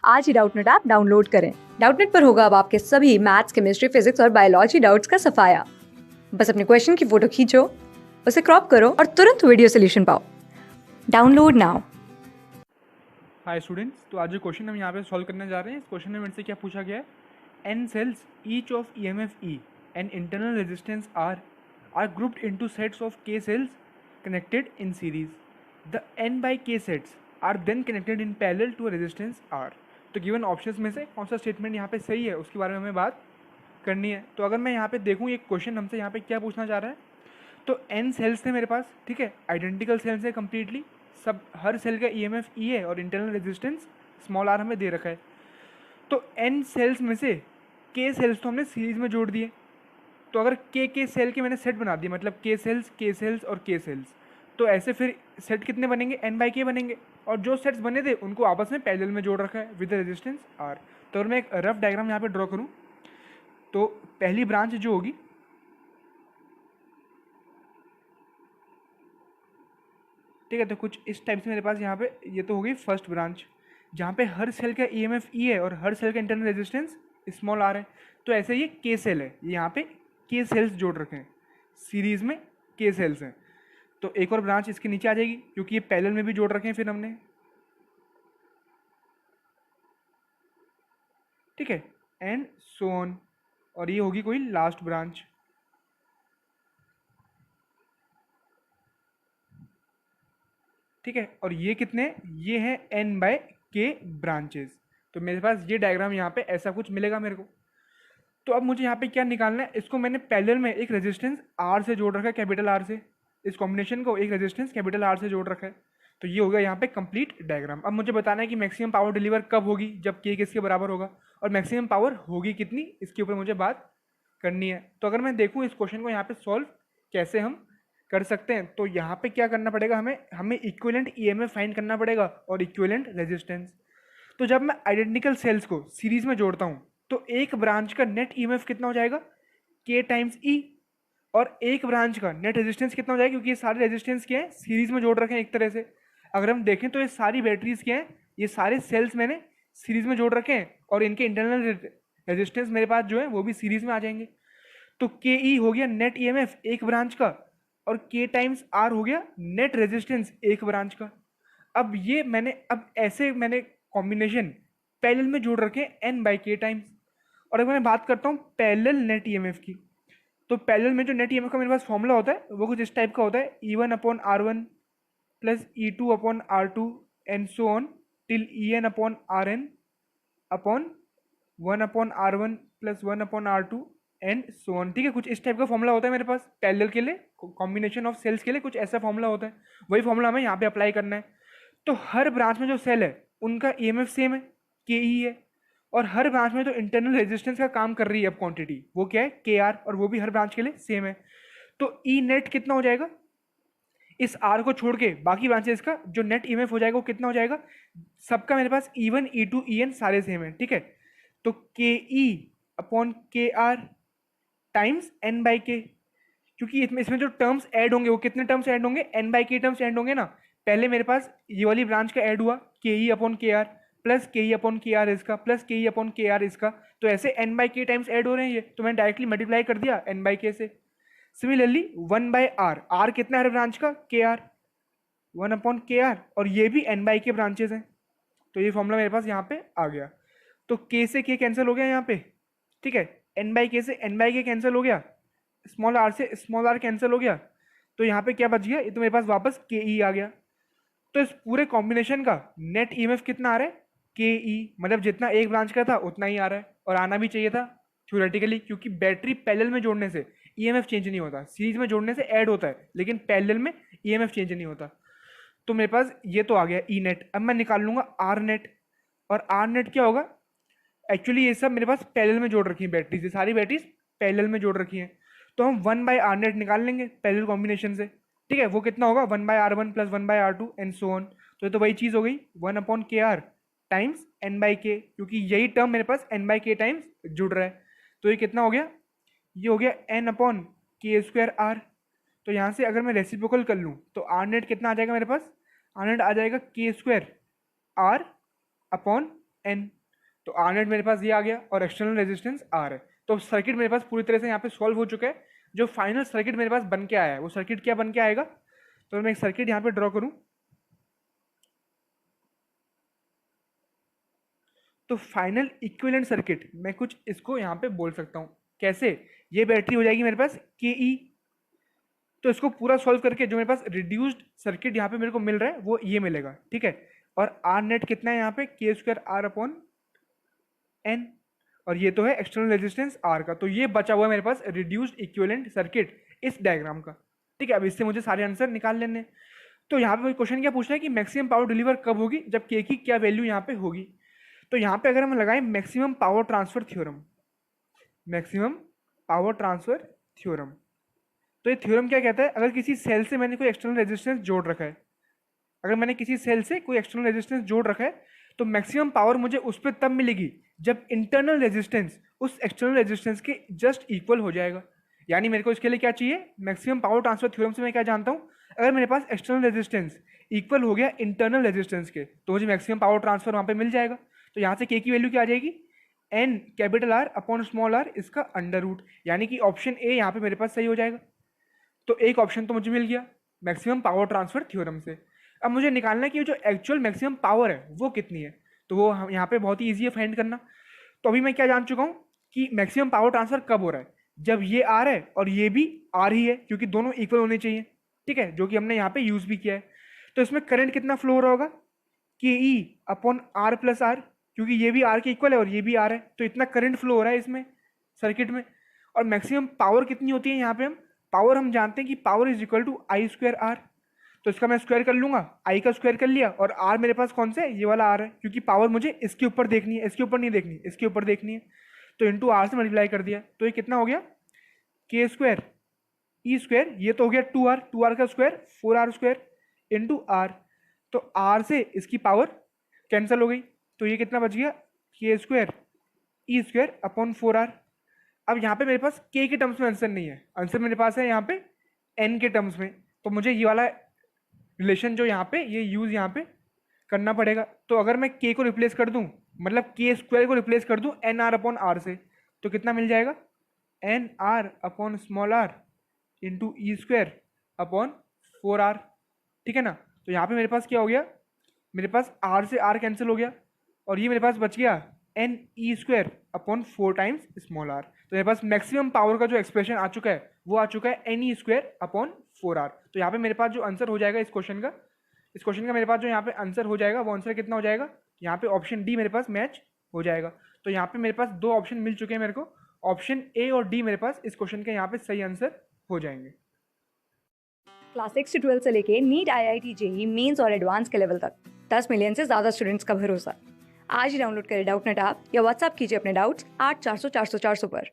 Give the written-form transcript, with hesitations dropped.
आज ही Doubtnut app download करें। Doubtnut पर होगा अब आपके सभी मैथ्स, केमिस्ट्री, फिजिक्स और बायोलॉजी डाउट्स का सफाया। बस अपने क्वेश्चन की फोटो खींचो, उसे क्रॉप करो और तुरंत वीडियो सोल्यूशन पाओ। Download now. हाय स्टूडेंट्स, तो आज जो क्वेश्चन हम यहाँ पे सॉल्व करने जा रहे हैं, इस क्वेश्चन में मेरे से क्या पूछा गया है। N cells each of EMF E and internal resistance are grouped into sets of K cells connected in series. The N by K sets are then connected in parallel to resistance R। तो given options में से कौन सा statement यहाँ पे सही है उसके बारे में हमें बात करनी है। तो अगर मैं यहाँ पे देखूँ ये क्वेश्चन हमसे यहाँ पे क्या पूछना चाह रहा है, तो N सेल्स थे मेरे पास, ठीक है, आइडेंटिकल सेल्स है कम्प्लीटली, सब हर सेल का EMF E है और इंटरनल रेजिस्टेंस स्मॉल r हमें दे रखा है। तो N सेल्स में से K सेल्स तो हमने सीरीज में जोड़ दिए। तो अगर K सेल के मैंने सेट बना दिए, मतलब K सेल्स और K सेल्स, तो ऐसे फिर सेट कितने बनेंगे, N by K बनेंगे। और जो सेट्स बने थे उनको आपस में पैरेलल में जोड़ रखा है विद रेजिस्टेंस R। तो अगर मैं एक रफ डायग्राम यहाँ पे ड्रॉ करूँ, तो पहली ब्रांच जो होगी, ठीक है, तो कुछ इस टाइप से मेरे पास यहाँ पे ये तो हो गई फर्स्ट ब्रांच, जहाँ पे हर सेल का EMF E है और हर सेल का इंटरनल रेजिस्टेंस स्मॉल r है। तो ऐसे ये K सेल है, ये यहाँ पे K सेल्स जोड़ रखे हैं, सीरीज में K सेल्स हैं। तो एक और ब्रांच इसके नीचे आ जाएगी क्योंकि ये पैरेलल में भी जोड़ रखे हैं फिर हमने, ठीक है, एंड सो ऑन। और ये होगी कोई लास्ट ब्रांच, ठीक है। और ये कितने, ये हैं N by K ब्रांचेस। तो मेरे पास ये डायग्राम यहाँ पे ऐसा कुछ मिलेगा मेरे को। तो अब मुझे यहाँ पे क्या निकालना है, इसको मैंने पैरेलल में एक रेजिस्टेंस R से जोड़ रखा है, कैपिटल R से, इस कॉम्बिनेशन को एक रेजिस्टेंस कैपिटल R से जोड़ रखा है। तो ये हो गया यहाँ पे कंप्लीट डायग्राम। अब मुझे बताना है कि मैक्सिमम पावर डिलीवर कब होगी, जब K किसके बराबर होगा, और मैक्सिमम पावर होगी कितनी, इसके ऊपर मुझे बात करनी है। तो अगर मैं देखूँ इस क्वेश्चन को यहाँ पे सॉल्व कैसे हम कर सकते हैं, तो यहाँ पे क्या करना पड़ेगा, हमें इक्विवेलेंट EMF फाइंड करना पड़ेगा और इक्विवेलेंट रेजिस्टेंस। तो जब मैं आइडेंटिकल सेल्स को सीरीज में जोड़ता हूँ, तो एक ब्रांच का नेट EMF कितना हो जाएगा, K टाइम्स E, और एक ब्रांच का नेट रेजिस्टेंस कितना हो जाएगा, क्योंकि ये सारे रेजिस्टेंस क्या है, सीरीज में जोड़ रखे हैं एक तरह से। अगर हम देखें तो ये सारी बैटरीज क्या है, ये सारे सेल्स मैंने सीरीज में जोड़ रखे हैं और इनके इंटरनल रेजिस्टेंस मेरे पास जो है वो भी सीरीज में आ जाएंगे। तो KE हो गया नेट EMF एक ब्रांच का, और K टाइम्स R हो गया नेट रेजिस्टेंस एक ब्रांच का। अब ये ऐसे मैंने कॉम्बिनेशन पैरेलल में जोड़ रखे हैं N by K टाइम्स। और अगर मैं बात करता हूँ पैरेलल नेट EMF की, तो पैरेलल में जो नेट EMF का मेरे पास फॉर्मूला होता है वो कुछ इस टाइप का होता है, E1/R1 plus E2/R2 and so on till EN/RN upon 1/R1 plus 1/R2 and so on, ठीक है। कुछ इस टाइप का फॉर्मूला होता है मेरे पास पैरेलल के लिए, कॉम्बिनेशन ऑफ सेल्स के लिए कुछ ऐसा फॉर्मूला होता है। वही फॉर्मूला हमें यहाँ पे अप्लाई करना है। तो हर ब्रांच में जो सेल है उनका EMF सेम है, KE है, और हर ब्रांच में जो इंटरनल रेजिस्टेंस का काम कर रही है अब क्वांटिटी, वो क्या है, KR, और वो भी हर ब्रांच के लिए सेम है। तो E नेट कितना हो जाएगा, इस R को छोड़ के बाकी ब्रांचेस का जो नेट EMF हो जाएगा वो कितना हो जाएगा, सबका मेरे पास E1 E2 EN सारे सेम है, ठीक है। तो KE upon KR times N by K, क्योंकि इसमें जो टर्म्स ऐड होंगे वो कितने टर्म्स ऐड होंगे, N by K terms add होंगे ना। पहले मेरे पास ये वाली ब्रांच का ऐड हुआ KE upon KR plus KE upon KR इसका प्लस KE अपॉन KR इसका, तो ऐसे N by K times add हो रहे हैं ये, तो मैंने डायरेक्टली मल्टीप्लाई कर दिया N by K से। सिमिलरली 1/R, R कितना है ब्रांच का, KR, 1/KR, और ये भी N by K ब्रांचेस हैं। तो ये फॉर्मूला मेरे पास यहाँ पे आ गया। तो K से K कैंसिल हो गया यहाँ पे, ठीक है, N by K से N by K कैंसिल हो गया, स्मॉल r से स्मॉल r कैंसिल हो गया। तो यहाँ पे क्या बच गया, ये तो मेरे पास वापस KE आ गया। तो इस पूरे कॉम्बिनेशन का नेट EMF कितना आ रहा है, KE, मतलब जितना एक ब्रांच का था उतना ही आ रहा है, और आना भी चाहिए था थ्योरेटिकली, क्योंकि बैटरी पैरेलल में जोड़ने से EMF चेंज नहीं होता, सीरीज में जोड़ने से ऐड होता है, लेकिन पैरेलल में EMF चेंज नहीं होता। तो मेरे पास ये तो आ गया E नेट। अब मैं निकाल लूंगा R नेट, और R नेट क्या होगा, एक्चुअली ये सब मेरे पास पैरेलल में जोड़ रखी है बैटरीज, ये सारी बैटरीज पैरेलल में जोड़ रखी हैं। तो हम 1/R नेट निकाल लेंगे पैरेलल कॉम्बिनेशन से, ठीक है। वो कितना होगा, 1/R1 plus 1/R2 and so on. तो ये तो वही चीज़ हो गई 1/KR times N by K, क्योंकि यही टर्म मेरे पास N by K टाइम्स जुड़ रहा है। तो ये कितना हो गया, ये हो गया N/K²R। तो यहाँ से अगर मैं रेसिप्रोकल कर लूँ तो R नेट कितना आ जाएगा मेरे पास, R नेट आ जाएगा K² R अपॉन N। तो आर नेट मेरे पास ये आ गया और एक्सटर्नल रेजिस्टेंस R है। तो सर्किट मेरे पास पूरी तरह से यहाँ पे सॉल्व हो चुका है। जो फाइनल सर्किट मेरे पास बन के आया है वो सर्किट क्या बन के आएगा, तो मैं एक सर्किट यहाँ पे ड्रॉ करूँ तो फाइनल इक्विवेलेंट सर्किट मैं कुछ इसको यहाँ पे बोल सकता हूँ। कैसे, ये बैटरी हो जाएगी मेरे पास के तो इसको पूरा सॉल्व करके जो मेरे पास रिड्यूस्ड सर्किट यहाँ पे मेरे को मिल रहा है वो ये मिलेगा, ठीक है। और आर नेट कितना है यहाँ पे, के स्क्वायर आर अपॉन एन, और ये तो है एक्सटर्नल रेजिस्टेंस आर का। तो ये बचा हुआ है मेरे पास रिड्यूस्ड इक्विवेलेंट सर्किट इस डायग्राम का, ठीक है। अब इससे मुझे सारे आंसर निकाल लेने हैं। तो यहाँ पे क्वेश्चन क्या पूछ रहा है कि मैक्सिमम पावर डिलीवर कब होगी, जब के की क्या वैल्यू यहाँ पे होगी। तो यहाँ पे अगर हम लगाएं maximum power transfer theorem, maximum power transfer theorem, तो ये थ्योरम क्या कहता है, अगर किसी सेल से मैंने कोई एक्सटर्नल रेजिस्टेंस जोड़ रखा है, अगर मैंने किसी सेल से कोई एक्सटर्नल रेजिस्टेंस जोड़ रखा है तो मैक्सिमम पावर मुझे उस पर तब मिलेगी जब इंटरनल रेजिस्टेंस उस एक्सटर्नल रेजिस्टेंस के जस्ट इक्वल हो जाएगा। यानी मेरे को इसके लिए क्या चाहिए, मैक्सिमम पावर ट्रांसफर थ्योरम से मैं क्या जानता हूँ, अगर मेरे पास एक्सटर्नल रेजिस्टेंस इक्वल हो गया इंटरनल रेजिस्टेंस के तो मुझे मैक्सिमम पावर ट्रांसफर वहाँ पे मिल जाएगा। तो यहाँ से के की वैल्यू क्या आ जाएगी, N capital R upon small R इसका अंडर रूट, यानी कि ऑप्शन ए यहाँ पे मेरे पास सही हो जाएगा। तो एक ऑप्शन तो मुझे मिल गया मैक्सिमम पावर ट्रांसफर थ्योरम से। अब मुझे निकालना है कि जो एक्चुअल मैक्सिमम पावर है वो कितनी है, तो वो हम यहाँ पे बहुत ही ईजी है फाइंड करना। तो अभी मैं क्या जान चुका हूँ कि मैक्सिमम पावर ट्रांसफर कब हो रहा है, जब ये आर है और ये भी आर ही है, क्योंकि दोनों इक्वल होने चाहिए, ठीक है, जो कि हमने यहाँ पे यूज भी किया है। तो इसमें करंट कितना फ्लो हो रहा होगा, K E upon R plus R, क्योंकि ये भी आर के इक्वल है और ये भी आर है, तो इतना करंट फ्लो हो रहा है इसमें सर्किट में। और मैक्सिमम पावर कितनी होती है, यहाँ पे हम पावर हम जानते हैं कि power is equal to I square R. तो इसका मैं स्क्वायर कर लूंगा, आई का स्क्वायर कर लिया, और आर मेरे पास कौन सा है, ये वाला आर है, क्योंकि पावर मुझे इसके ऊपर देखनी है, इसके ऊपर नहीं देखनी, इसके ऊपर देखनी है। तो इंटू आर से मल्टीप्लाई कर दिया, तो ये कितना हो गया, के स्क्वायर ई स्क्वायर, ये तो हो गया 2r का square 4r square into R. तो आर से इसकी पावर कैंसिल हो गई, तो ये कितना बच गया, के स्क्वायर ई स्क्वायर अपॉन 4r। अब यहाँ पे मेरे पास के के टर्म्स में आंसर नहीं है, आंसर मेरे पास है यहाँ पे एन के टर्म्स में। तो मुझे ये वाला रिलेशन जो यहाँ पे ये यूज यहाँ पे करना पड़ेगा। तो अगर मैं के को रिप्लेस कर दूँ, मतलब के स्क्वायर को रिप्लेस कर दूँ एन आर अपॉन आर से, तो कितना मिल जाएगा, N R upon small R into E square upon 4r, ठीक है ना। तो यहाँ पे मेरे पास क्या हो गया, मेरे पास r से r कैंसिल हो गया, और ये मेरे पास बच गया N E square upon 4 times small r। तो मेरे पास मैक्सिमम पावर का जो एक्सप्रेशन आ चुका है वो आ चुका है N E square upon 4r। तो यहाँ पे मेरे पास जो आंसर हो जाएगा इस क्वेश्चन का मेरे पास जो यहाँ पे आंसर हो जाएगा वो आंसर कितना हो जाएगा, यहाँ पे ऑप्शन डी मेरे पास मैच हो जाएगा। तो यहाँ पे मेरे पास दो ऑप्शन मिल चुके हैं मेरे को, ऑप्शन ए और डी मेरे पास इस क्वेश्चन के यहाँ पे सही आंसर हो जाएंगे। क्लास 6 से 12 से लेके नीट, IIT, जेई मेंस और एडवांस के लेवल तक 10 मिलियन से ज़्यादा स्टूडेंट्स का भरोसा। आज ही डाउनलोड करें डाउटनेट ऐप या व्हाट्सएप कीजिए अपने डाउट्स 8400 400 400 पर।